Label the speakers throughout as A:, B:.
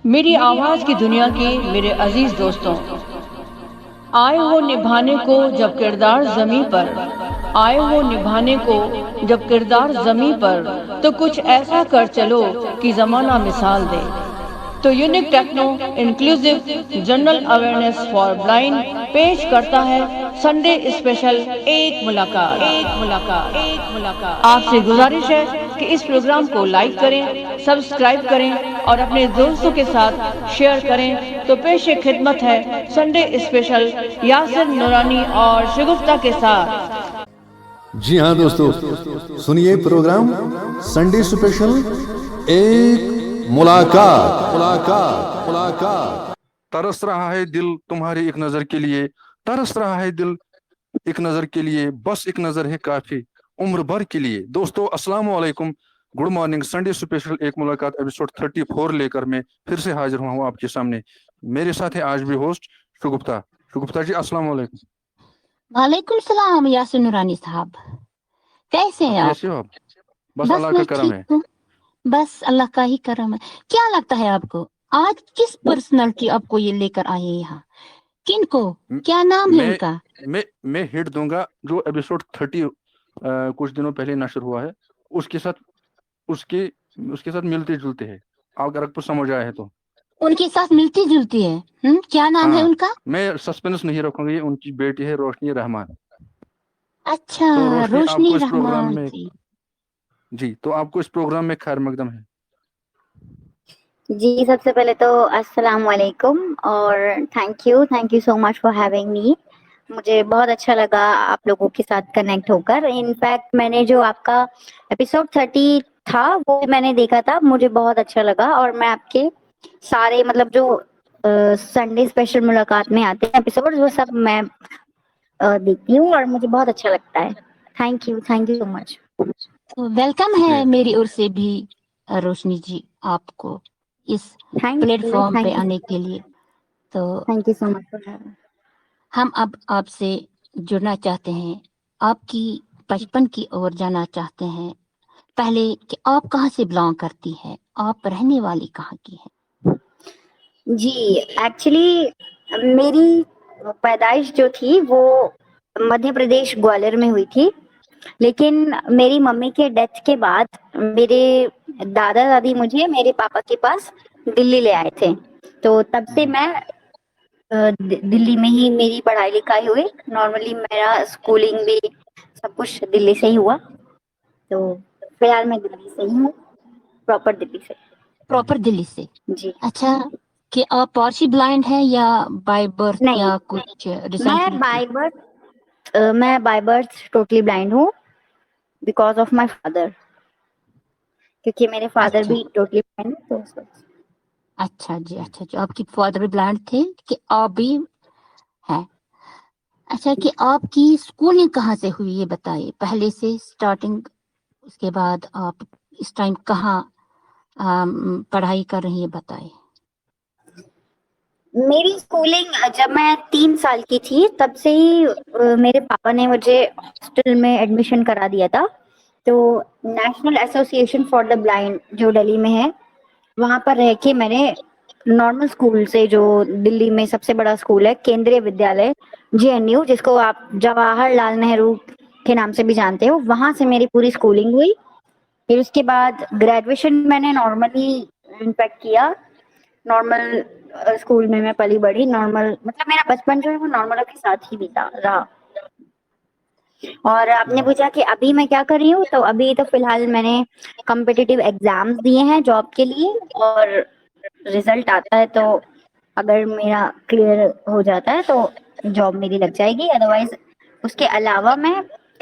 A: मेरी आवाज की दुनिया के मेरे अजीज दोस्तों, आए हो निभाने को जब किरदार जमी पर, आए हो निभाने को जब किरदार जमी पर, तो कुछ ऐसा कर चलो कि जमाना मिसाल दे। तो unique techno inclusive general awareness for blind पेश करता है संडे स्पेशल एक मुलाकात। आपसे गुजारिश है कि इस प्रोग्राम को लाइक करें, सब्सक्राइब करें और अपने दोस्तों के साथ शेयर करें। तो पेश खिदमत है संडे स्पेशल यासिर नूरानी और शगुफ्ता के साथ।
B: जी हाँ दोस्तों, सुनिए प्रोग्राम संडे स्पेशल एक मुलाकात।
C: तरस रहा है दिल तुम्हारी एक नजर के लिए, तरस रहा है दिल एक नजर के लिए, बस एक नजर है काफी उम्र भर के लिए। दोस्तों अस्सलाम वालेकुम, गुड मॉर्निंग। संडे स्पेशल एक मुलाकात एपिसोड 34 लेकर मैं फिर से हाजिर हुआ हूँ आपके सामने। मेरे साथ है आज भी होस्ट शुगुफ्ता। शुगुफ्ता जी अस्सलाम वालेकुम।
D: वालेकुम सलाम यासिर नूरानी साहब, कैसे हैं आप?
C: कैसे हो आप? बस
D: बस
C: अल्लाह का
D: मैं
C: करम
D: ठीक
C: है।
D: हूँ। बस अल्लाह का ही करम है। क्या लगता है आपको आज किस पर्सनालिटी आपको ये लेकर आए हैं यहाँ? किनको?
C: म-
D: क्या नाम है
C: मैं
D: उनका?
C: मैं हिट दूंगा जो एपिसोड 30 कुछ दिनों पहले नशर हुआ है, उसके साथ उसके उसके साथ मिलते जुलते हैं, अगर आपको समझ आया है तो।
D: उनके साथ मिलती जुलती है। क्या नाम है
C: हाँ,
D: उनका?
C: मैं सस्पेंस नहीं रखूंगा, ये उनकी बेटी है रोशनी रहमान।
D: अच्छा,
C: तो रोशनी
D: रोशनी
C: आपको इस प्रोग्राम
D: रहमान
C: में,
D: जी।
C: जी तो आपको इस प्रोग्राम में खैर मकदम है।
E: जी, सबसे पहले तो अस्सलाम वालेकुम और thank you so much for having me. मुझे बहुत अच्छा लगा आप लोगों के साथ कनेक्ट होकर। इनफैक्ट मैंने जो आपका एपिसोड 30 था वो भी मैंने देखा था, मुझे बहुत अच्छा लगा। और मैं आपके सारे मतलब जो संडे स्पेशल मुलाकात में आते हैं एपिसोड, वो सब मैं देखती हूँ और मुझे बहुत अच्छा लगता है। Thank you so much.
D: तो वेलकम
C: शुक्रिया।
D: है मेरी ओर से भी रोशनी जी, आपको इस प्लेटफॉर्म पे आने के लिए। तो
E: thank you so much for having.
D: हम अब आपसे जुड़ना चाहते हैं, आपकी बचपन की ओर जाना चाहते हैं। पहले कि आप कहाँ से बिलोंग करती हैं, आप रहने वाली कहाँ की हैं?
E: जी, एक्चुअली मेरी पैदाइश जो थी वो मध्य प्रदेश ग्वालियर में हुई थी। लेकिन मेरी मम्मी के डेथ के बाद मेरे दादा दादी मुझे मेरे पापा के पास दिल्ली ले आए थे। तो तब से मैं दिल्ली में ही मेरी पढ़ाई लिखाई हुई। नॉर्मली मेरा स्कूलिंग भी सब कुछ दिल्ली से ही हुआ। तो फिलहाल मैं दिल्ली से ही हूँ, प्रॉपर दिल्ली से।
D: प्रॉपर दिल्ली से?
E: जी
D: अच्छा, कि आप पार्शी ब्लाइंड हैं या बाय बर्थ
E: नहीं,
D: या कुछ रिसेंटली?
E: मैं बाय बर्थ टोटली ब्लाइंड हूँ बिकॉज ऑफ माय फादर, क्योंकि मेरे फादर
D: अच्छा
E: भी टोटली ब्लाइंड है तो उस वजह से।
D: अच्छा जी, अच्छा जी, आपकी फादर भी ब्लाइंड थे कि आप भी हैं? अच्छा, कि आपकी स्कूलिंग कहाँ से हुई ये बताइए, पहले से स्टार्टिंग, उसके बाद आप इस टाइम कहाँ पढ़ाई कर रही है बताइए।
E: मेरी स्कूलिंग जब मैं 3 साल की थी तब से ही मेरे पापा ने मुझे हॉस्टल में एडमिशन करा दिया था। तो national association for the blind जो दिल्ली में है, वहां पर रह के मैंने नॉर्मल स्कूल से, जो दिल्ली में सबसे बड़ा स्कूल है केंद्रीय विद्यालय जेएनयू, जिसको आप जवाहरलाल नेहरू के नाम से भी जानते हो, वहां से मेरी पूरी स्कूलिंग हुई। फिर उसके बाद ग्रेजुएशन मैंने नॉर्मली इनफैक्ट किया। नॉर्मल स्कूल में मैं पली बड़ी, नॉर्मल मतलब मेरा बचपन जो है वो नॉर्मल के साथ ही बीता रहा। और आपने पूछा कि अभी मैं क्या कर रही हूँ, तो अभी तो फिलहाल मैंने कॉम्पिटिटिव एग्जाम्स दिए हैं जॉब के लिए, और रिजल्ट आता है तो अगर मेरा क्लियर हो जाता है तो जॉब मेरी लग जाएगी। अदरवाइज उसके अलावा मैं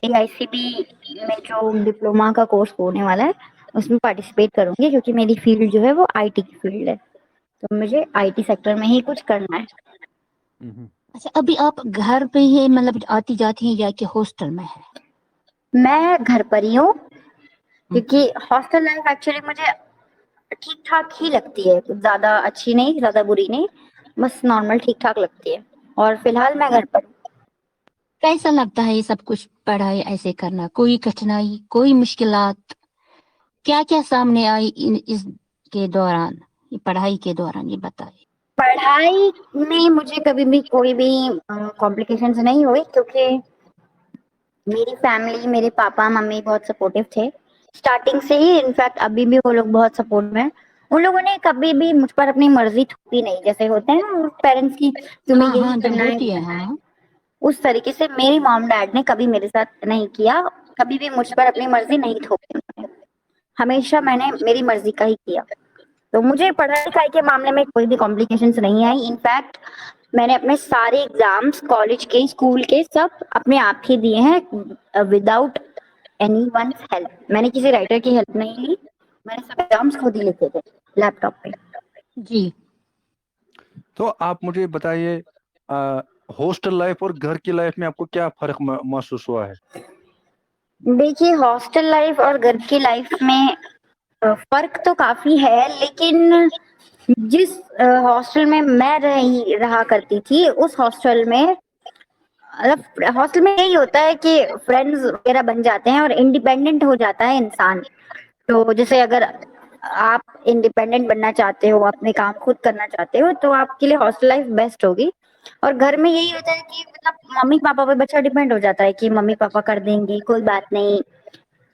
E: एआईसीबी में जो डिप्लोमा का कोर्स होने वाला है उसमें पार्टिसिपेट करूंगी, क्योंकि मेरी फील्ड जो है वो आईटी की फील्ड है, तो मुझे आईटी सेक्टर में ही कुछ करना है।
D: अच्छा, अभी आप घर पे ही मतलब आती जाती हैं या कि हॉस्टल में है?
E: मैं घर पर ही हूँ, क्योंकि हॉस्टल लाइफ एक्चुअली मुझे ठीक ठाक ही लगती है, ज्यादा अच्छी नहीं ज्यादा बुरी नहीं, बस नॉर्मल ठीक ठाक लगती है। और फिलहाल मैं घर पर हूँ।
D: कैसा लगता है ये सब कुछ पढ़ाई ऐसे करना? कोई कठिनाई, कोई मुश्किलात क्या क्या सामने आई इसके दौरान, ये पढ़ाई के दौरान, ये बताइए।
E: पढ़ाई में मुझे कभी भी कोई भी कॉम्प्लिकेशंस नहीं हुई, क्योंकि मेरी फैमिली, मेरे पापा मम्मी बहुत सपोर्टिव थे स्टार्टिंग से ही। इनफैक्ट अभी भी वो लोग बहुत सपोर्ट में हैं। उन लोगों ने कभी भी मुझ पर अपनी मर्जी थोपी नहीं, जैसे होते हैं ना पेरेंट्स की, तुम्हें
D: हाँ
E: यही
D: हाँ, जो
E: करना है।
D: होती है, हाँ।
E: उस तरीके से मेरी मॉम डैड ने कभी मेरे साथ नहीं किया, कभी भी मुझ पर अपनी मर्जी नहीं थोपी उन्होंने। हमेशा मैंने मेरी मर्जी का ही किया। तो मुझे पढ़ाई लिखाई के मामले में कोई भी कॉम्प्लिकेशंस नहीं आई। इनफैक्ट मैंने अपने सारे एग्जाम्स कॉलेज के, स्कूल के, सब अपने आप ही दिए हैं विदाउट एनी वन हेल्प। मैंने किसी राइटर की हेल्प नहीं ली, मैंने सब एग्जाम्स खुद ही लिखे थे लैपटॉप पे।
D: जी।
C: तो आप मुझे बताइए, हॉस्टल लाइफ और घर की लाइफ में आपको क्या फर्क महसूस हुआ है?
E: देखिए, हॉस्टल लाइफ और घर की लाइफ में फर्क तो काफी है, लेकिन जिस हॉस्टल में मैं रहा करती थी, उस हॉस्टल में, मतलब हॉस्टल में यही होता है कि फ्रेंड्स वगैरह बन जाते हैं और इंडिपेंडेंट हो जाता है इंसान। तो जैसे अगर आप इंडिपेंडेंट बनना चाहते हो, अपने काम खुद करना चाहते हो, तो आपके लिए हॉस्टल लाइफ बेस्ट होगी। और घर में यही होता है कि मतलब मम्मी पापा पे बच्चा डिपेंड हो जाता है कि मम्मी पापा कर देंगे, कोई बात नहीं,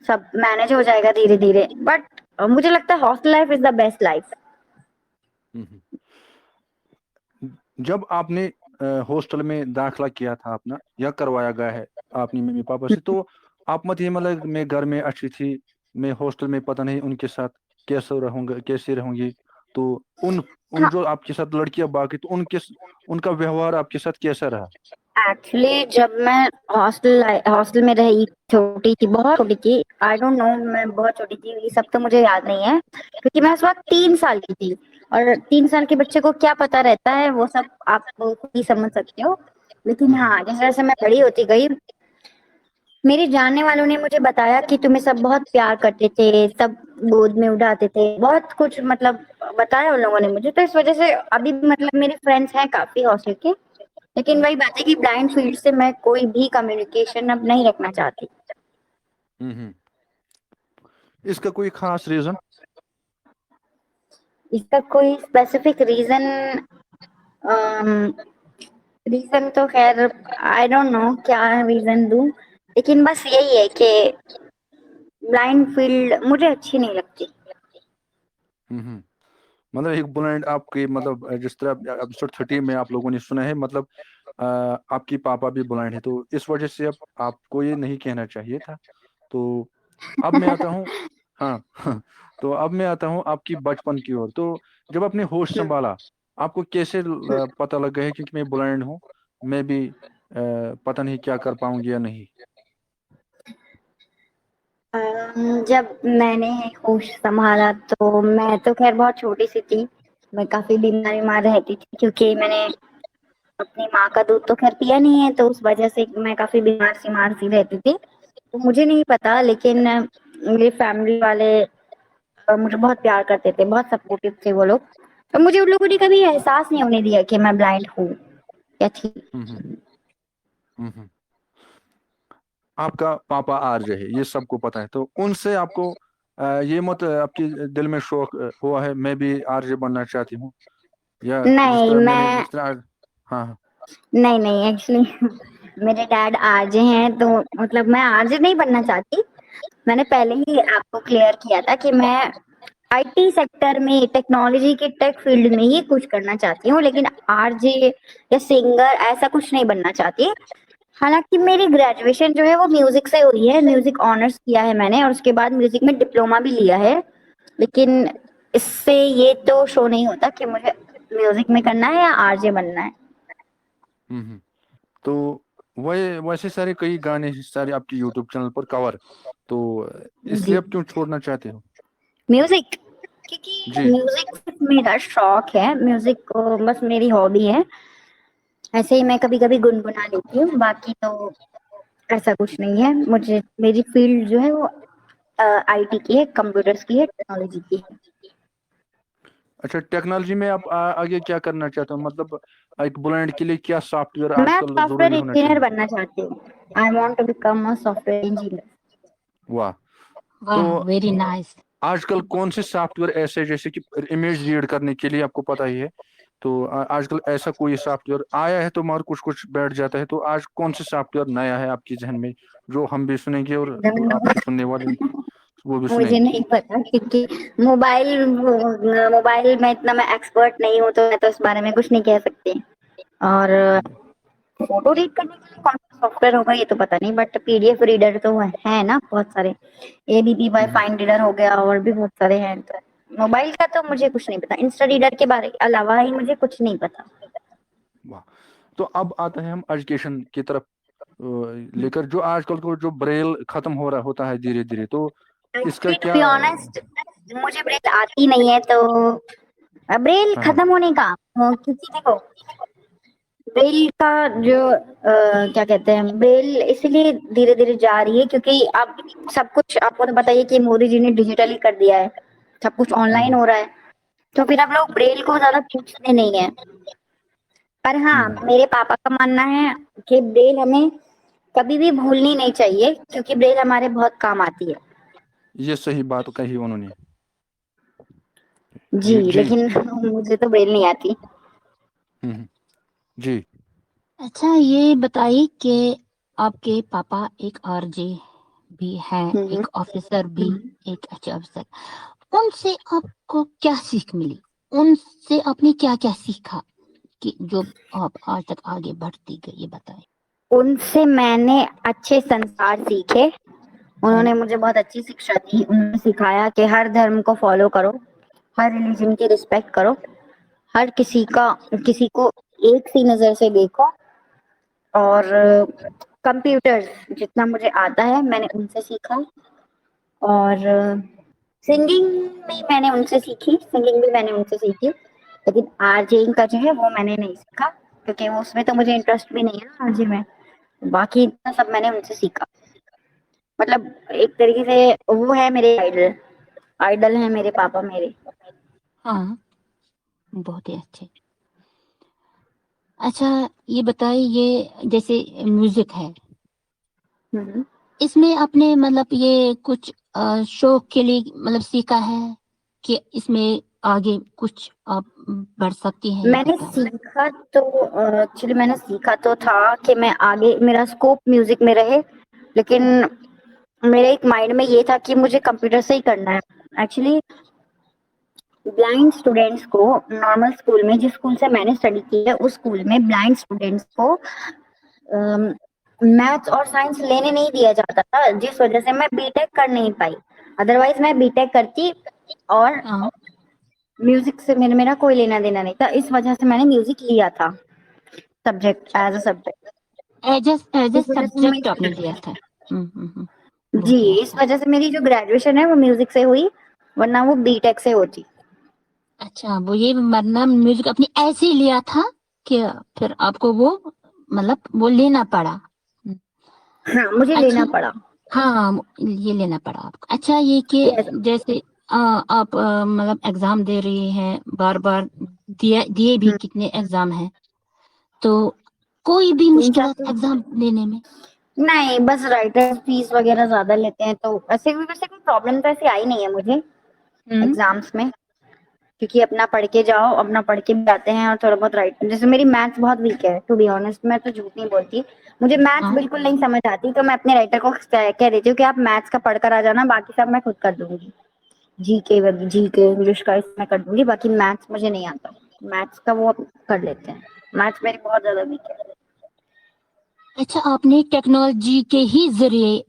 E: सब मैनेज हो जाएगा धीरे धीरे। बट मुझे लगता है hostel life is the best life.
C: Hmm. जब आपने हॉस्टल में दाखला किया था अपना, या करवाया गया है अपनी मम्मी पापा से, तो आप मत ये मतलब मैं घर में अच्छी थी, मैं हॉस्टल में पता नहीं उनके साथ कैसे रहूंगा, कैसे रहूंगी, तो उन जो आपके साथ लड़कियां बाकी, तो उनका व्यवहार आपके साथ कैसा रहा?
E: एक्चुअली जब मैं हॉस्टल में रही, छोटी थी, बहुत छोटी थी, आई डोंट नो, मैं बहुत छोटी थी, ये सब तो मुझे याद नहीं है, क्योंकि मैं उस वक्त 3 साल की थी। और 3 साल के बच्चे को क्या पता रहता है, वो सब आप खुद ही समझ सकते हो। लेकिन हाँ, जैसे जैसे मैं बड़ी होती गई, मेरे जानने वालों ने मुझे बताया कि तुम्हें सब बहुत प्यार करते थे, सब गोद में उठाते थे, बहुत कुछ मतलब बताया उन लोगों ने मुझे। तो इस वजह से अभी भी मतलब मेरे फ्रेंड्स हैं काफी हॉस्टल के। लेकिन वही बात है कि ब्लाइंड फील्ड से मैं कोई भी कम्युनिकेशन अब नहीं रखना चाहती।
C: हम्म। इसका कोई खास रीजन?
E: इसका कोई स्पेसिफिक रीजन, रीजन तो खैर आई डोंट नो क्या रीजन दूं, लेकिन बस यही है कि ब्लाइंड फील्ड मुझे अच्छी नहीं लगती।
C: हम्म। मतलब एक ब्लाइंड आपके, मतलब जिस तरह एपिसोड 30 में आप लोगों ने सुना है, मतलब आपकी पापा भी ब्लाइंड है, तो इस वजह से अब आपको ये नहीं कहना चाहिए था। तो अब मैं आता हूँ, हाँ तो अब मैं आता हूँ आपकी बचपन की ओर। तो जब आपने होश संभाला, आपको कैसे पता लग गया है क्योंकि मैं ब्लाइंड हूँ, मैं भी पता नहीं क्या कर पाऊंगी या नहीं?
E: जब मैंने होश संभाला तो मैं तो खैर बहुत छोटी सी थी। मैं काफी बीमार रहती थी, क्योंकि मैंने अपनी माँ का दूध तो खैर पिया नहीं है, तो उस वजह से मैं काफी बीमार सी रहती थी। तो मुझे नहीं पता, लेकिन मेरे फैमिली वाले मुझे बहुत प्यार करते थे, बहुत सपोर्टिव थे वो लोग। तो मुझे उन लोगों ने कभी एहसास नहीं होने दिया कि मैं ब्लाइंड हूँ या थी।
C: हम्म। हम्म। आपका पापा आर्य है, ये सबको पता है, तो उनसे आपको ये मत आपकी दिल में शौक हुआ है मैं भी आर्य बनना चाहती हूँ, या जिस
E: नहीं
C: तरह मैंने,
E: मैं
C: जिस तरह हाँ हाँ।
E: नहीं नहीं, एक्चुअली मेरे डैड आरजे हैं, तो मतलब मैं आरजे नहीं बनना चाहती। मैंने पहले ही आपको क्लियर किया था कि मैं आईटी सेक्टर में, टेक्नोलॉजी के टेक फील्ड में ही कुछ करना चाहती हूँ, लेकिन आरजे या सिंगर ऐसा कुछ नहीं बनना चाहती। हालांकि मेरी ग्रेजुएशन जो है वो म्यूजिक से हुई है, म्यूजिक ऑनर्स किया है मैंने, और उसके बाद म्यूजिक में डिप्लोमा भी लिया है। लेकिन इससे ये तो शो नहीं होता कि मुझे म्यूजिक में करना है या आरजे बनना है।
C: हम्म। तो वह वैसे सारे कई गाने सारे आपके यूट्यूब चैनल पर कवर, तो इसलिए
E: जी,
C: आप क्यों छोड़ना चाहते हो?
E: म्यूजिक, क्योंकि
C: जी।
E: म्यूजिक सिर्फ मेरा शौक है, म्यूजिक बस मेरी हॉबी है। ऐसे ही मैं कभी कभी गुनगुना लेती हूँ, बाकी तो ऐसा कुछ नहीं है। मुझे मेरी फील्ड जो है वो आईटी की है, कंप्यूटर्स की है, टेक्नोलॉजी की है।
C: अच्छा, टेक्नोलॉजी में आप आगे क्या करना चाहते हो, मतलब एक ब्रांड के लिए क्या सॉफ्टवेयर
E: मैं
C: आजकल
E: सॉफ्टवेयर
C: जरूरी होना
E: इंजीनियर
C: चाहिए?
E: बनना चाहती हूँ। I want to become a software engineer.
C: वाह। तो
D: वाह, वेरी नाइस।
C: आजकल कौन से सॉफ्टवेयर ऐसे, जैसे कि इमेज रीड करने के लिए आपको पता ही है, तो आजकल ऐसा कोई सॉफ्टवेयर आया है तो मगर कुछ कुछ बैठ जाता है, तो आज कौन से सॉफ्टवेयर नया है आपके जहन में जो हम भी सुनेंगे और आपके सुनने वाले वो भी
E: मुझे
C: सुनेंगे?
E: नहीं पता, क्योंकि मोबाइल मोबाइल में इतना मैं एक्सपर्ट नहीं हूँ, तो मैं तो इस बारे में कुछ नहीं कह सकती। और फोटो रीड करने के लिए कौन सा सॉफ्टवेयर होगा ये तो पता नहीं, बट पीडीएफ रीडर तो है ना बहुत सारे। एबीपी बाय
C: हम्म,
E: फाइन रीडर हो गया, और भी बहुत सारे हैं। तो मोबाइल का तो मुझे कुछ नहीं पता, इंस्टा रीडर के बारे के अलावा ही मुझे कुछ नहीं पता।
C: वाह। तो अब आते हैं हम एजुकेशन की तरफ, लेकर जो आजकल को जो ब्रेल खत्म हो रहा होता है धीरे धीरे, तो इसका
E: एक्चुअली टू
C: क्या?
E: बी ऑनेस्ट, मुझे ब्रेल आती नहीं है, तो ब्रेल
C: हाँ हाँ।
E: खत्म होने का क्योंकि देखो, ब्रेल का जो क्या कहते हैं, ब्रेल इसलिए धीरे धीरे जा रही है क्योंकि अब सब कुछ आपको तो बताइए कि मोदी जी ने डिजिटली कर दिया है, सब कुछ ऑनलाइन
C: हम्म
E: हो रहा है। तो फिर अब लोग ब्रेल को ज्यादा पूछते नहीं है। पर हाँ,
C: हम्म।
E: मेरे पापा का मानना है कि ब्रेल हमें कभी भी भूलनी नहीं चाहिए, क्योंकि ब्रेल हमारे बहुत काम आती है।
C: ये सही बात कही उन्होंने।
E: जी,
C: जी जी।
E: लेकिन मुझे तो ब्रेल नहीं आती।
C: जी।
D: अच्छा ये बताइए कि आपके पापा एक आरजे भी हैं,
E: हम्म।
D: एक ऑफिसर भी, एक अच्छे ऑफिसर, उनसे आपको क्या सीख मिली? उनसे आपने क्या क्या सीखा कि जो आप आज तक आगे बढ़ती गई, ये बताएं।
E: उनसे मैंने अच्छे संस्कार सीखे,
C: हम्म
E: उन्होंने मुझे बहुत अच्छी शिक्षा दी। उन्होंने सिखाया कि हर धर्म को फॉलो करो, हर रिलीजन की रिस्पेक्ट करो, हर किसी को एक सी नजर से देखो। और कंप्यूटर जितना मुझे आता है मैंने उनसे सीखा। और सिंगिंग भी मैंने उनसे सीखी, सिंगिंग भी मैंने उनसे सीखी। लेकिन आरजेइंग का जो है वो मैंने नहीं सीखा, क्योंकि वो उसमें तो मुझे इंटरेस्ट भी नहीं है ना आरजे में। बाकी इतना सब मैंने उनसे सीखा। मतलब एक तरीके से वो है मेरे आइडल, आइडल है मेरे पापा मेरे।
D: हाँ, बहुत ही अच्छे। अच्छा ये बताइए, ये जैसे म्यूजिक है,
E: हम्म।
D: इसमें आपने मतलब ये कुछ शौक के लिए मतलब सीखा है कि इसमें आगे कुछ आप बढ़ सकती हैं, ये
E: मैंने
D: बताएं।
E: सीखा तो एक्चुअली मैंने सीखा तो था कि मैं आगे मेरा स्कोप म्यूजिक में रहे, लेकिन मेरे एक माइंड में ये था कि मुझे कंप्यूटर से ही करना है। एक्चुअली ब्लाइंड स्टूडेंट्स को नॉर्मल स्कूल में, जिस स्कूल से मैंने स्टडी की है उस स्कूल में ब्लाइंड स्टूडेंट्स को मैथ्स और साइंस लेने नहीं दिया जाता था, जिस वजह से मैं बीटेक कर नहीं पाई। अदरवाइज मैं बीटेक करती, और
D: हाँ,
E: म्यूजिक से मेरा कोई लेना देना नहीं था। इस वजह से मैंने म्यूजिक लिया था, subject as a subject.
D: As a
E: इस वजह से
D: सब्जेक्ट आपने
E: मेरी,
D: लिया था।
E: जी,
D: बहुत ही
E: इस
D: अच्छा।
E: वजह से मेरी जो ग्रेजुएशन है वो म्यूजिक से हुई, वरना वो बीटेक से होती।
D: अच्छा, वो ये मतलब म्यूजिक अपनी ऐसे ही लिया था कि फिर आपको वो मतलब वो लेना पड़ा।
E: हाँ, मुझे
D: अच्छा,
E: लेना पड़ा।
D: हाँ ये लेना पड़ा आपको। अच्छा ये कि
E: यस।
D: जैसे आप मतलब एग्जाम दे रही हैं बार बार, दिए भी कितने एग्जाम हैं, तो कोई भी
E: तीन चार
D: मुश्किलात
E: तो
D: एग्जाम देने में?
E: नहीं, बस राइटर फीस वगैरह ज्यादा लेते हैं, तो वैसे कोई प्रॉब्लम तो ऐसी आई नहीं है मुझे
D: हम्म।
E: एग्जाम्स में। क्योंकि अपना पढ़ के जाओ, अपना पढ़ के भी आते हैं, और थोड़ा बहुत राइट, जैसे मेरी मैथ्स बहुत वीक है टू बी ऑनेस्ट, मैं तो झूठ नहीं बोलती। मुझे मैथ्स
D: हाँ,
E: बिल्कुल नहीं समझ आती, तो मैं अपने राइटर को कह देती हूँ कि आप मैथ्स का पढ़ कर आ जाना, बाकी सब मैं खुद कर दूंगी। जी के इंग्लिश का मैं कर दूंगी, बाकी मैथ्स मुझे नहीं आता। मैथ्स का वो कर लेते हैं, मैथ्स मेरी बहुत ज्यादा वीक है।
D: अच्छा आपने टेक्नोलॉजी के ही जरिए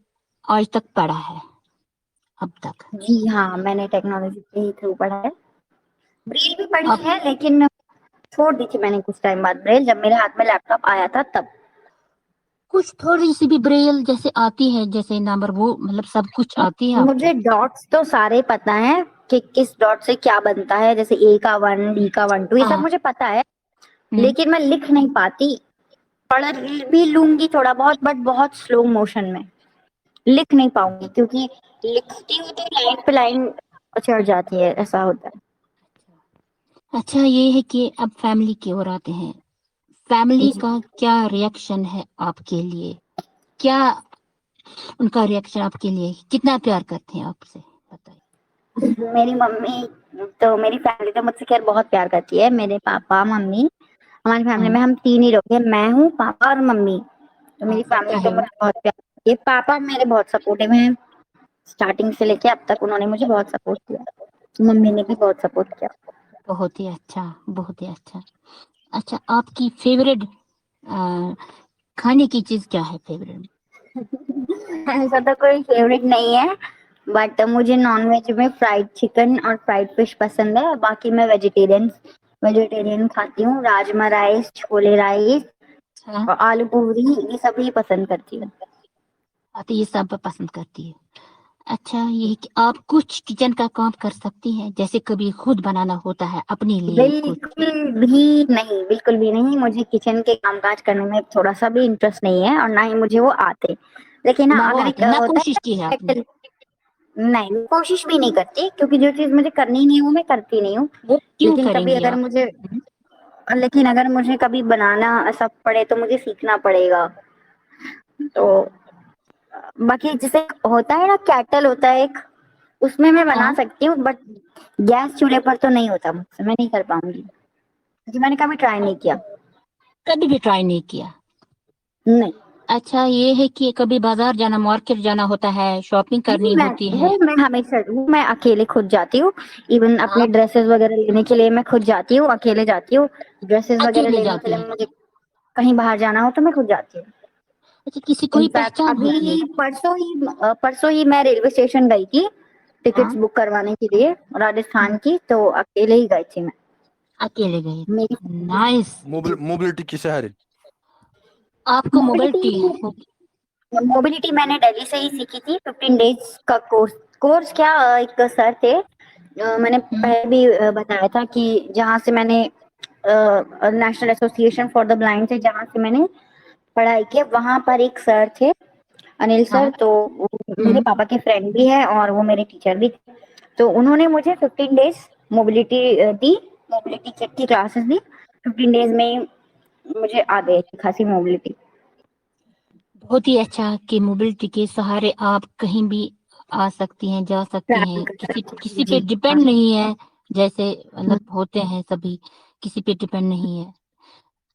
D: आज तक पढ़ा है अब तक?
E: जी हाँ, मैंने टेक्नोलॉजी के ही थ्रू पढ़ा है। ब्रेल भी पढ़ी
D: आप
E: है, लेकिन छोड़ दी थी मैंने कुछ टाइम बाद ब्रेल, जब मेरे हाथ में लैपटॉप आया था तब।
D: कुछ थोड़ी सी भी ब्रेल जैसे आती है, जैसे नंबर वो मतलब सब कुछ आती है आपको?
E: मुझे डॉट्स तो सारे पता है कि किस डॉट से क्या बनता है, जैसे ए का 1, डी का 1 2, ये सब
D: हाँ।
E: मुझे पता है।
D: हम्म।
E: लेकिन मैं लिख नहीं पाती। पढ़ भी लूंगी थोड़ा बहुत, बट बहुत स्लो मोशन में। लिख नहीं पाऊंगी, क्योंकि लिखती हूँ तो लाइन पे लाइन चढ़ जाती है, ऐसा होता है।
D: अच्छा ये है कि अब फैमिली की ओर आते हैं, फैमिली
E: जी।
D: का क्या रिएक्शन है आपके लिए? क्या उनका रिएक्शन आपके लिए, कितना प्यार करते हैं आपसे, बताइए।
E: मेरी मम्मी तो मेरी फैमिली तो मुझसे खैर बहुत प्यार करती है, मेरे पापा मम्मी। हमारी फैमिली में हम तीन ही लोग हैं, मैं हूँ, पापा और मम्मी। तो
D: हाँ,
E: मेरी
D: अच्छा
E: फैमिली तो
D: है।
E: मुझे बहुत प्यार करती है। पापा मेरे बहुत सपोर्टिव हैं, स्टार्टिंग से लेके अब तक उन्होंने मुझे बहुत सपोर्ट किया। मम्मी ने भी बहुत सपोर्ट किया।
D: बहुत ही अच्छा, बहुत ही अच्छा। अच्छा, आपकी फेवरेट खाने की चीज क्या है फेवरेट?
E: ऐसा तो कोई फेवरेट नहीं है, बट मुझे नॉनवेज में फ्राइड चिकन और फ्राइड फिश पसंद है। बाकी मैं वेजिटेरियन वेजिटेरियन खाती हूँ, राजमा राइस, छोले राइस
D: अच्छा।
E: और आलू पूरी, ये सभी पसंद करती हूँ।
D: तो ये सब पसंद करती है। अच्छा, ये कि आप कुछ किचन का काम कर सकती हैं, जैसे कभी खुद बनाना होता है अपने लिए कुछ?
E: बिल्कुल भी नहीं, बिल्कुल भी नहीं। मुझे किचन के कामकाज करने में थोड़ा सा भी इंटरेस्ट नहीं है और ना ही मुझे वो आते। लेकिन
D: ना
E: हाँ,
D: वो
E: अगर
D: आते
E: एक
D: ना
E: होता
D: कोशिश की है
E: है,
D: आपने?
E: नहीं कोशिश भी नहीं करती, क्योंकि जो चीज मुझे करनी नहीं है वो मैं करती नहीं हूँ।
D: वो क्यों
E: लेकिन कभी
D: करेंगी
E: अगर
D: आप?
E: मुझे लेकिन अगर मुझे कभी बनाना ऐसा पड़े तो मुझे सीखना पड़ेगा। तो बाकी जैसे होता है ना, कैटल होता है एक, उसमें मैं बना
D: हाँ,
E: सकती हूँ, बट गैस चूल्हे पर तो नहीं होता मुझसे, मैं नहीं कर पाऊंगी, क्योंकि मैंने कभी ट्राई नहीं किया।
D: कभी भी ट्राई नहीं किया।
E: नहीं।
D: अच्छा, ये है कि कभी बाजार जाना, मार्केट जाना होता है, शॉपिंग
E: नहीं,
D: करनी
E: मैं
D: होती
E: वो
D: है?
E: मैं हमेशा वो मैं अकेले खुद जाती हूँ। इवन अपने
D: आप
E: ड्रेसेस वगैरह लेने के लिए मैं खुद जाती हूँ, अकेले जाती हूँ। ड्रेसेस वगैरह
D: अकेले
E: लेने के
D: जाती
E: लिए
D: हैं?
E: मुझे कहीं बाहर जाना हो तो मैं खुद जाती हूँ।
D: अच्छा, किसी कोई
E: इनफैक्ट
D: पहचान होती है?
E: अभी परसों ही मैं रेलवे स्टेशन गई थी टिकट्स
D: हाँ,
E: बुक करवाने के लिए, राजस्थान की, तो अकेले ही गई थी मैं।
D: अकेले गए
E: मेरी
D: थे, नाइस।
C: मोबिलिटी की शहर।
D: आपको
E: मोबिलिटी
D: मोबिलिटी होगी?
E: मोबिलिटी मैंने दिल्ली से ही सीखी थी, 15 डेज का कोर्स। कोर्स क्या, एक सर थे, मैंने
D: हम्म,
E: पहले भी बताया था कि जहाँ से मैंने national association for the blind से जहाँ से मैंने पढ़ाई की, वहां पर एक सर थे, अनिल
D: हाँ,
E: सर। तो वो मेरे
D: हम्म,
E: पापा के फ्रेंड भी है और वो मेरे टीचर भी थे। तो उन्होंने मुझे 15 डेज मोबिलिटी दी, मोबिलिटी की क्लासेस दी। 15 डेज में ही मुझे आ गई थी खासी मोबिलिटी।
D: बहुत ही अच्छा कि मोबिलिटी के सहारे आप कहीं भी आ सकती हैं, जा सकती
E: ट्रैवल
D: हैं,
E: कर
D: किसी
E: सकती थी
D: किसी पे
E: जी। हाँ।
D: डिपेंड नहीं है, जैसे
E: हम्म।
D: मतलब होते हैं सभी, किसी पे डिपेंड नहीं है।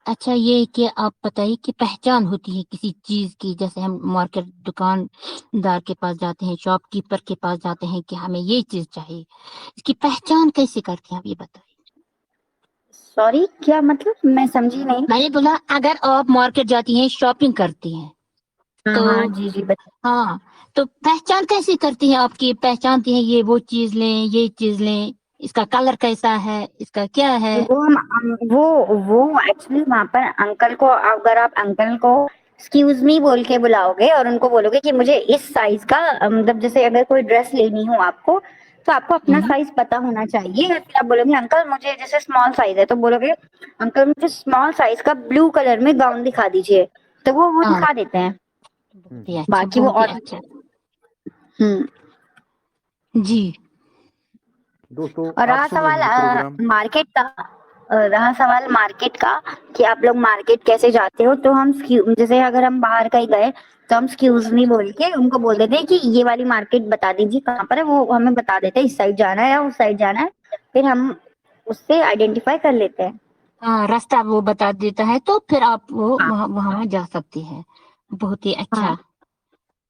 D: अच्छा, ये है कि आप बताइए कि पहचान होती है किसी चीज की, जैसे हम मार्केट दुकानदार के पास जाते हैं, शॉपकीपर के पास जाते हैं कि हमें ये चीज चाहिए, इसकी पहचान कैसे करते हैं आप ये बताइए?
E: सॉरी, क्या मतलब, मैं समझी नहीं।
D: मैंने बोला अगर आप मार्केट जाती हैं, शॉपिंग करती हैं,
E: हाँ
D: तो
E: हाँ, जी जी, बता।
D: हाँ, तो पहचान कैसे करती हैं आपकी? पहचानती हैं ये वो चीज लें, ये चीज लें, इसका कलर कैसा है, इसका क्या है?
E: वो वो एक्चुअली वहां पर अंकल को, अगर आप अंकल को एक्सक्यूज मी बोल के बुलाओगे और उनको बोलोगे कि मुझे इस साइज का मतलब जैसे अगर कोई ड्रेस लेनी हो आपको, तो आपको अपना
D: हम्म,
E: साइज पता होना चाहिए। फिर आप बोलोगे अंकल मुझे जैसे स्मॉल साइज है, तो बोलोगे अंकल मुझे स्मॉल साइज का ब्लू कलर में गाउन दिखा दीजिए, तो वो
D: हाँ,
E: दिखा देते हैं।
D: बहुत ही अच्छा,
E: बाकी वो
D: बहुत ही
E: और।
D: अच्छा।
E: हम्म।
D: जी।
C: दोस्तों
E: और
C: आप सुन रहे हैं प्रोग्राम।
E: रहा सवाल मार्केट का, कि आप लोग मार्केट कैसे जाते हो, तो हम जैसे अगर हम बाहर कहीं गए तो हम एक्सक्यूज मी बोल के उनको बोल देते हैं कि ये वाली मार्केट बता दीजिए कहाँ पर है, वो हमें बता देते हैं इस साइड जाना है या उस साइड जाना है। फिर हम उससे आइडेंटिफाई कर लेते हैं।
D: हाँ, रास्ता वो बता देता है, तो फिर आप वो
E: हाँ
D: वहाँ वहाँ जा सकती हैं। बहुत ही
E: हाँ।
D: अच्छा।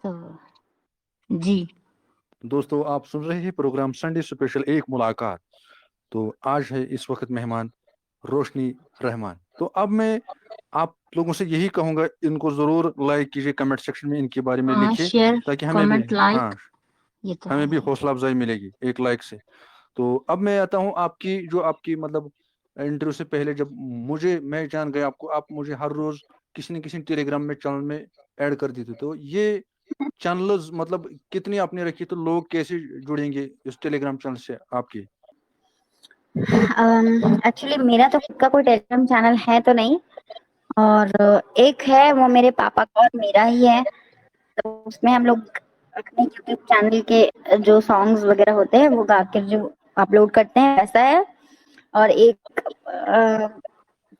D: तो जी।
C: दोस्तों आप सुन रहे हैं प्रोग्राम संडे स्पेशल एक मुलाकात। तो आज है इस वक्त मेहमान रोशनी रहमान। तो अब मैं आप लोगों से यही कहूंगा, इनको जरूर लाइक कीजिए, कमेंट सेक्शन में इनके बारे में
D: हाँ,
C: लिखिए,
D: शेयर,
C: ताकि हमें भी,
D: कमेंट,
C: हाँ,
D: लाइक, ये तो
C: हमें
D: है
C: भी
D: ही।
C: हौसला अफजाई मिलेगी एक लाइक से। तो अब मैं आता हूँ आपकी जो आपकी मतलब इंटरव्यू से पहले, जब मैं जान गया आपको, आप मुझे हर रोज किसी न किसी टेलीग्राम में चैनल में ऐड कर देते। तो ये चैनल्स मतलब कितनी आपने रखी, तो लोग कैसे जुड़ेंगे इस टेलीग्राम चैनल से आपके?
E: एक्चुअली मेरा तो खुद का कोई टेलीग्राम चैनल है तो नहीं, और एक है वो मेरे पापा का और मेरा ही है। तो उसमें हम लोग अपने यूट्यूब चैनल के जो सॉन्ग्स वगैरह होते हैं वो गा के जो अपलोड करते हैं, ऐसा है। और एक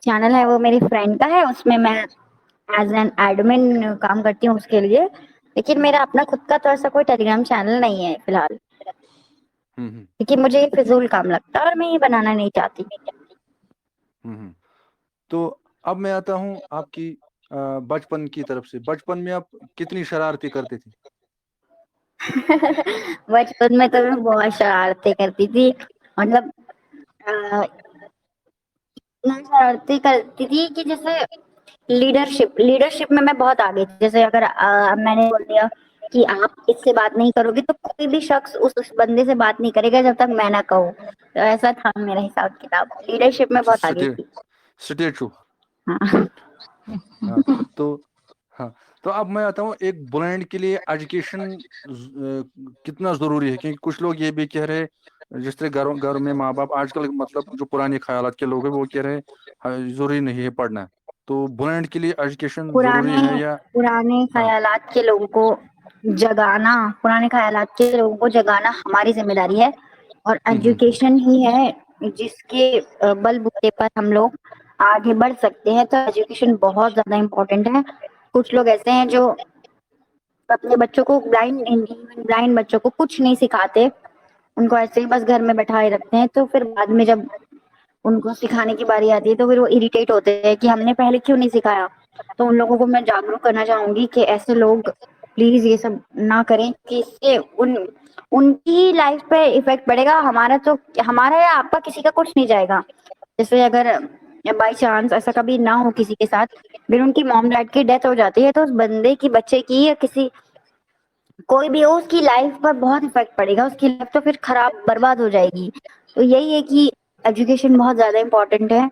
E: चैनल है वो मेरी फ्रेंड का है, उसमें मैं एज एन एडमिन काम करती हूँ उसके लिए। लेकिन मेरा अपना खुद का तो ऐसा कोई टेलीग्राम चैनल नहीं है फिलहाल। क्योंकि मुझे ये फिजूल काम लगता है और मैं ये बनाना नहीं चाहती।
C: तो अब मैं आता हूँ आपकी बचपन की तरफ से। बचपन में आप कितनी शरारती करते थे?
E: बचपन में तो मैं बहुत शरारतें करती थी, मतलब अ, इतना शरारती करती थी कि जैसे लीडरशिप लीडरशिप में मैं बहुत आगे थी। जैसे अगर मैंने बोल दिया कि आप इससे बात नहीं करोगे तो कोई भी शख्स उस बंदे से बात नहीं करेगा जब तक मैं ना कहूँ। तो ऐसा था मेरा हिसाब किताब, लीडरशिप में
C: अच्छा,
E: बहुत आगे थी।
C: स्टेचू।
E: हाँ।
C: हाँ, तो हाँ, तो अब मैं आता हूँ एक ब्लाइंड के लिए एजुकेशन कितना जरूरी है, क्योंकि कुछ लोग ये भी कह रहे हैं, जिस तरह घरों घरों में माँ बाप आजकल, मतलब जो पुराने ख्यालात के लोग हैं वो कह रहे हैं हाँ, जरूरी नहीं है पढ़ना। तो ब्लाइंड के लिए एजुकेशन जरूरी
E: पुराने
C: है या?
E: पुराने
C: हाँ।
E: ख्यालात के लोगों को जगाना पुराने ख्यालात के लोगों को जगाना हमारी जिम्मेदारी है। और
C: हम्म।
E: एजुकेशन ही है जिसके बलबूते पर हम लोग आगे बढ़ सकते हैं। तो एजुकेशन बहुत ज्यादा इम्पोर्टेंट है। कुछ लोग ऐसे हैं जो अपने बच्चों को ब्लाइंड बच्चों को कुछ नहीं सिखाते, उनको ऐसे ही बस घर में बैठाए रखते हैं। तो फिर बाद में जब उनको सिखाने की बारी आती है तो फिर वो इरिटेट होते हैं कि हमने पहले क्यों नहीं सिखाया। तो उन लोगों को मैं जागरूक करना चाहूंगी कि ऐसे लोग प्लीज ये सब ना करें, कि इससे उनकी लाइफ पे इफेक्ट पड़ेगा। हमारा या आपका किसी का कुछ नहीं जाएगा। जैसे अगर बाई चांस ऐसा कभी ना हो किसी के साथ, फिर उनकी मॉम डैड की डेथ हो जाती है, तो उस बंदे की, बच्चे की, या किसी कोई भी हो, उसकी लाइफ पर बहुत इफेक्ट पड़ेगा। उसकी लाइफ तो फिर खराब बर्बाद हो जाएगी। तो यही है कि एजुकेशन बहुत ज्यादा इम्पोर्टेंट है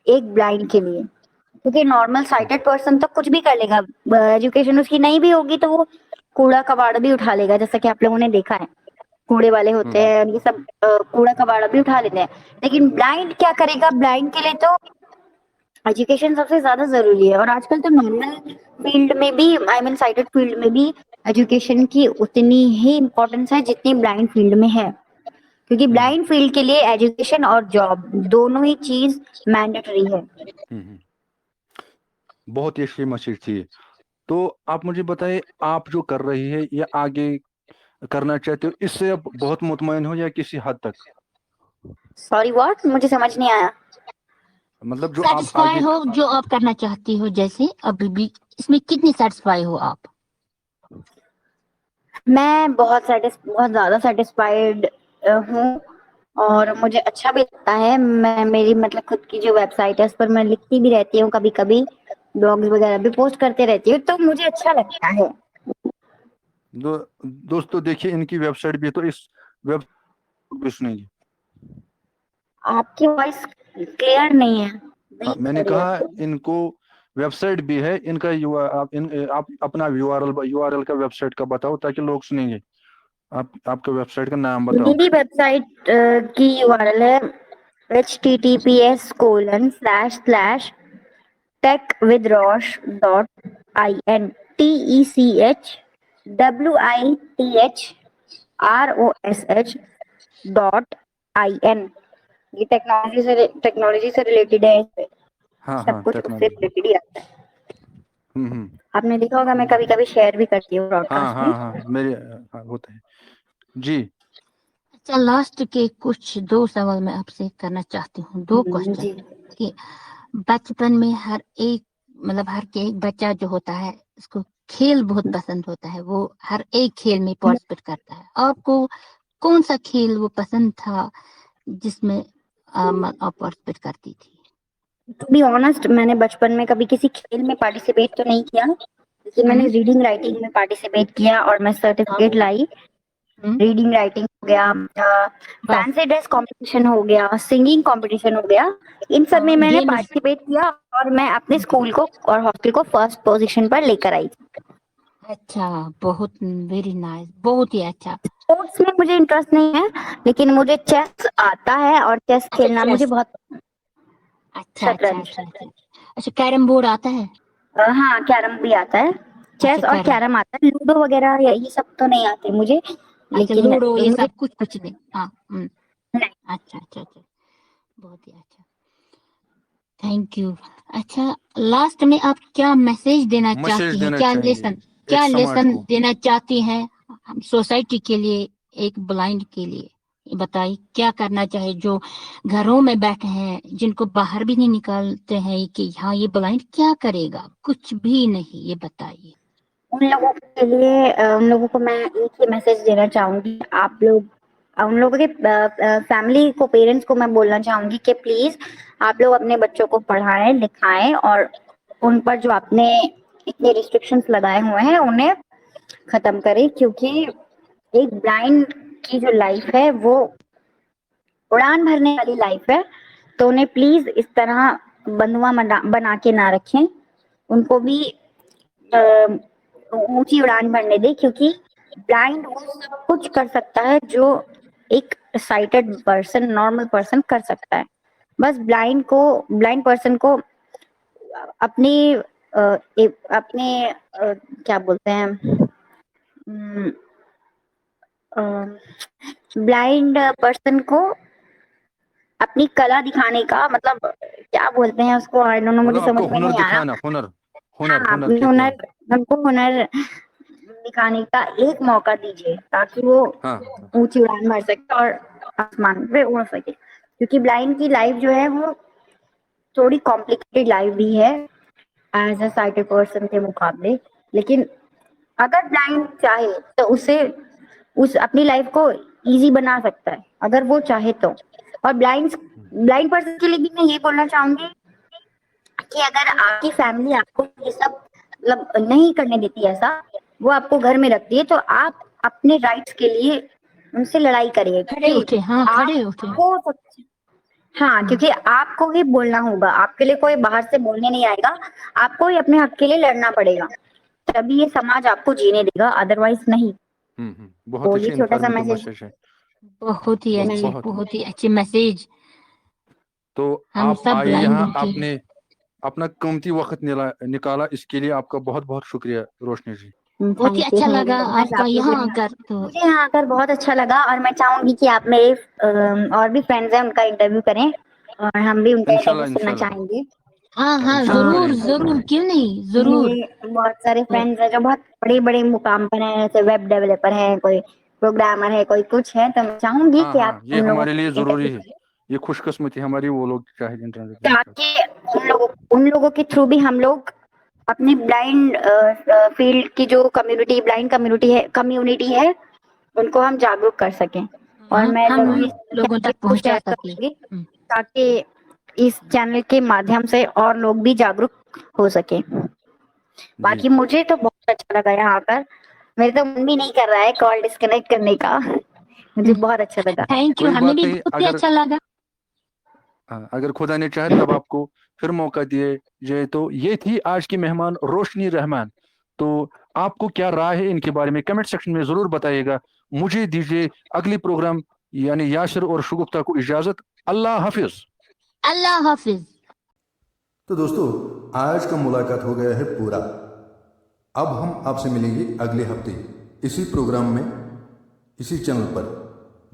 E: एक ब्लाइंड के लिए, क्योंकि नॉर्मल साइटेड पर्सन तो कुछ भी कर लेगा। एजुकेशन उसकी नहीं भी होगी तो वो कूड़ा कबाड़ भी उठा लेगा, जैसा कि आप लोगों ने देखा है। कूड़े वाले होते हैं और ये सब कूड़ा कबाड़ा भी उठा लेते हैं। लेकिन ब्लाइंड क्या करेगा? ब्लाइंड के लिए तो एजुकेशन सबसे ज्यादा जरूरी है। और आजकल तो नॉर्मल फील्ड में भी, आई मीन साइटेड फील्ड में भी, एजुकेशन की उतनी ही इम्पोर्टेंस है जितनी ब्लाइंड फील्ड में है। क्योंकि ब्लाइंड फील्ड के लिए एजुकेशन और जॉब दोनों ही चीज मैंडेटरी है।
C: बहुत ही अच्छी मैसेज थी। तो आप मुझे बताइए, आप जो कर रही है या आगे करना चाहते हो, इससे आप बहुत मुतमईन हो या किसी हद तक?
E: सॉरी व्हाट, मुझे समझ नहीं आया।
C: मतलब जो आप
D: सेटिस्फाई
C: आगे
D: हो जो आप करना चाहती हो, जैसे अभी भी इसमें कितनी सेटिस्फाई हो आप?
E: मैं बहुत ज्यादा सेटिस्फाइड हूँ और मुझे अच्छा भी लगता है। मैं मेरी मतलब खुद की जो वेबसाइट है उस पर मैं लिखती भी रहती हूँ, कभी कभी ब्लॉग्स वगैरह भी पोस्ट करते रहती हूँ, तो मुझे अच्छा लगता है।
C: दोस्तों देखिए, इनकी वेबसाइट भी है, तो इस वेब भी सुनेंगे।
E: आपकी वॉइस क्लियर नहीं है,
C: हाँ,
E: ब्रेक
C: मैंने
E: हो रही है
C: कहा
E: आपकी।
C: इनको वेबसाइट भी है इनका। आप अपना यूआरएल का वेबसाइट का बताओ ताकि लोग सुनेंगे। आप आपका वेबसाइट का नाम बताओ।
E: मेरी वेबसाइट की यूआरएल है https://techwithrosh.in, techwithrosh.in। ये टेक्नोलॉजी से रिलेटेड है,
C: हाँ
E: सब
C: हाँ,
E: कुछ उससे
C: टेक्नोलॉजी।
E: रिलेटेड ही आता है।
C: हम्म।
E: आपने देखा होगा मैं कभी कभी शेयर भी करती हूँ
C: हाँ
E: ब्रॉडकास्ट में।
C: हाँ हाँ, मेरे हाँ, होता है जी।
D: अच्छा, लास्ट के कुछ दो सवाल मैं आपसे करना चाहती हूँ, दो क्वेश्चन।
E: जी।
D: कि बचपन में हर एक, मतलब हर के एक बच्चा जो होता है उसको खेल बहुत पसंद होता है, वो हर एक खेल में पार्टिसिपेट करता है। आपको कौन सा खेल वो पसंद था जिसमें आप पार्टिसिपेट करती थी?
E: टू बी ऑनेस्ट, मैंने बचपन में कभी किसी खेल में पार्टिसिपेट तो नहीं किया, लेकिन मैंने रीडिंग राइटिंग में पार्टिसिपेट किया और मैं सर्टिफिकेट लाई।
D: हम्म,
E: रीडिंग राइटिंग हो गया,
D: बस।
E: फैंसी ड्रेस कंपटीशन हो गया, सिंगिंग कंपटीशन हो गया, इन सब में मैंने
D: गेम्स।
E: पार्टिसिपेट किया और मैं अपने स्कूल को और हॉस्टल को फर्स्ट पोजीशन पर लेकर आई।
D: अच्छा, बहुत वेरी नाइस, बहुत ही अच्छा।
E: स्पोर्ट्स में मुझे इंटरेस्ट नहीं है, लेकिन मुझे चेस आता है और चेस
D: अच्छा,
E: खेलना मुझे
D: चेस।
E: बहुत।
D: अच्छा अच्छा
E: शतरंज।
D: अच्छा अच्छा। अच्छा, कैरम बोर्ड आता है?
E: हाँ, कैरम भी आता है।
D: अच्छा,
E: चेस और
D: कैरम।
E: कैरम आता है, लूडो वगैरह या ये सब तो नहीं आते मुझे,
D: अच्छा,
E: लेकिन
D: लूडो ये
E: मुझे
D: सब कुछ कुछ नहीं। हाँ।
E: नहीं।
D: अच्छा अच्छा अच्छा, बहुत ही अच्छा, थैंक यू। अच्छा, लास्ट में आप क्या मैसेज देना
C: मैसेज
D: चाहती हैं?
C: देना
D: क्या
C: चाहेंगे
D: लेसन,
C: एक
D: क्या
C: समाज
D: लेसन
C: को।
D: देना चाहती हैं हम सोसाइटी के लिए, एक ब्लाइंड के लिए, बताइए क्या करना चाहिए जो घरों में बैठे हैं, जिनको बाहर भी नहीं निकालते हैं कि हाँ ये ब्लाइंड क्या करेगा, कुछ भी नहीं, ये बताइए।
E: उन लोगों के लिए उन लोगों को मैं एक ही मैसेज देना चाहूंगी। आप लोग उन लोगों के फैमिली को, पेरेंट्स को मैं बोलना चाहूंगी कि प्लीज आप लोग अपने बच्चों को पढ़ाएं लिखाएं और उन पर जो आपने इतने रिस्ट्रिक्शंस लगाए हुए हैं उन्हें खत्म करें, क्योंकि एक ब्लाइंड की जो लाइफ है वो उड़ान भरने वाली लाइफ है। तो उन्हें प्लीज इस तरह बंधुआ बना के ना रखें, उनको भी ऊंची उड़ान भरने दे, क्योंकि ब्लाइंड वो सब कुछ कर सकता है जो एक साइटेड पर्सन, नॉर्मल पर्सन कर सकता है। बस ब्लाइंड पर्सन को अपनी अपने क्या बोलते हैं, ब्लाइंड पर्सन को अपनी कला दिखाने का, मतलब क्या बोलते हैं उसको, आई डोंट नो, मुझे
C: मतलब
E: समझ
C: आपको
E: में
C: हुनर
E: नहीं आ रहा।
C: दिखाना, हुनर
E: हाँ,
C: हुनर
E: हाँ,
C: हुनर कहते हैं।
E: हुनर, उनको हुनर दिखाने का एक मौका दीजिए ताकि वो
C: हाँ
E: ऊंची उड़ान भर सके और आसमान पे उड़ सके, क्योंकि ब्लाइंड की लाइफ जो है वो थोड़ी कॉम्प्लिकेटेड लाइफ भी है एज अ साइटेड पर्सन के मुकाबले। लेकिन अगर ब्लाइंड चाहे तो उसे उस अपनी लाइफ को इजी बना सकता है, अगर वो चाहे तो। और ब्लाइंड पर्सन के लिए भी मैं ये बोलना चाहूंगी कि अगर आपकी फैमिली आपको ये सब मतलब नहीं करने देती, ऐसा वो आपको घर में रखती है, तो आप अपने राइट्स के लिए उनसे लड़ाई करिए,
D: खड़े
E: क्योंकि
D: उठे, हाँ खड़े उठे।
E: आपको हाँ, क्योंकि आपको ही बोलना होगा, आपके लिए कोई बाहर से बोलने नहीं आएगा, आपको ही अपने हक के लिए लड़ना पड़ेगा, तभी ये समाज आपको जीने देगा, अदरवाइज नहीं।
C: बहुत
E: तो
C: अच्छी
E: ये छोटा सा
C: इंफॉर्मेटिव
E: मैसेज
C: मैसेज है।
D: बहुत ही अच्छी,
E: मैं
D: बहुत ही अच्छी मैसेज।
C: तो
D: हम
C: आप
D: सब
C: आए
D: ब्लाइंड
C: यहाँ,
D: हैं कि
C: आपने अपना कीमती वक्त निकाला, इसके लिए आपका बहुत बहुत शुक्रिया रोशनी जी।
D: बहुत ही
E: थैंक यू
D: अच्छा
E: थैंक यू
D: लगा
E: सो मच।
D: आपका
E: आप
D: यहाँ
E: लोगों ने,
D: आकर। तो
E: मुझे यहाँ आकर बहुत अच्छा लगा, और मैं चाहूंगी कि आप मेरे और भी फ्रेंड्स हैं उनका इंटरव्यू करें, और हम भी उनका इंटरव्यू
C: इंशाल्लाह
E: सुनना
C: इंशाल्लाह
E: चाहेंगे।
D: हाँ हाँ,
C: इंशाल्लाह
D: जरूर
C: करेंगे।
D: जरूर, क्यों नहीं, जरूर।
E: मेरे बहुत सारे
D: तो
E: फ्रेंड्स हैं जो बहुत बड़े बड़े मुकाम पर हैं, जैसे वेब डेवलपर हैं, कोई प्रोग्रामर है, कोई कुछ है, तो मैं चाहूंगी
C: हाँ
E: कि
C: हाँ,
E: आप
C: ये
E: उन लोगों
C: हमारे लिए
E: को
C: जरूरी
E: इंटरव्यू
C: है,
E: करें,
C: ये खुशकिस्मती हमारी, वो लोग चाहे इंटरनेट पर करते
E: ताकि उन लोगों के थ्रू भी हम लोग अपनी ब्लाइंड फील्ड की जो कम्युनिटी है उनको हम जागरूक कर सकें। और
D: हाँ,
E: मैं
D: हम
E: जरूर
C: हाँ
E: इस
D: लोगों
E: चैनल
D: तक
E: को
D: पहुंचा
E: शेयर
D: सके।
E: करूंगी, ताकि इस चैनल के माध्यम से और लोग भी जागरूक हो सके।
C: जी।
E: बाकी मुझे तो बहुत अच्छा लगा यहाँ आकर, मेरे तो मन भी नहीं कर रहा है कॉल डिस्कनेक्ट करने का। मुझे बहुत अच्छा लगा।
D: थैंक यू,
C: कोई
D: हमें
C: बात
D: भी
C: नहीं,
D: बहुत ही
C: अगर
D: अच्छा लगा।
C: हाँ, अगर खुदा ने चाहे तब आपको फिर मौका दिए जाए। तो ये थी आज की मेहमान रोशनी रहमान। तो आपको क्या राय है इनके बारे में कमेंट सेक्शन में जरूर बताइएगा। मुझे दीजिए अगली प्रोग्राम यानी यासिर और शुगुफ्ता को इजाजत। अल्लाह हाफिज।
D: अल्लाह हाफिज।
B: तो दोस्तों, आज का मुलाकात हो गया है पूरा। अब हम आपसे मिलेंगे अगले हफ्ते इसी प्रोग्राम में, इसी चैनल पर,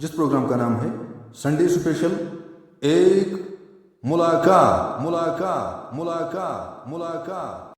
B: जिस प्रोग्राम का नाम है संडे स्पेशल एक मुलाकात मुलाकात मुलाकात मुलाकात।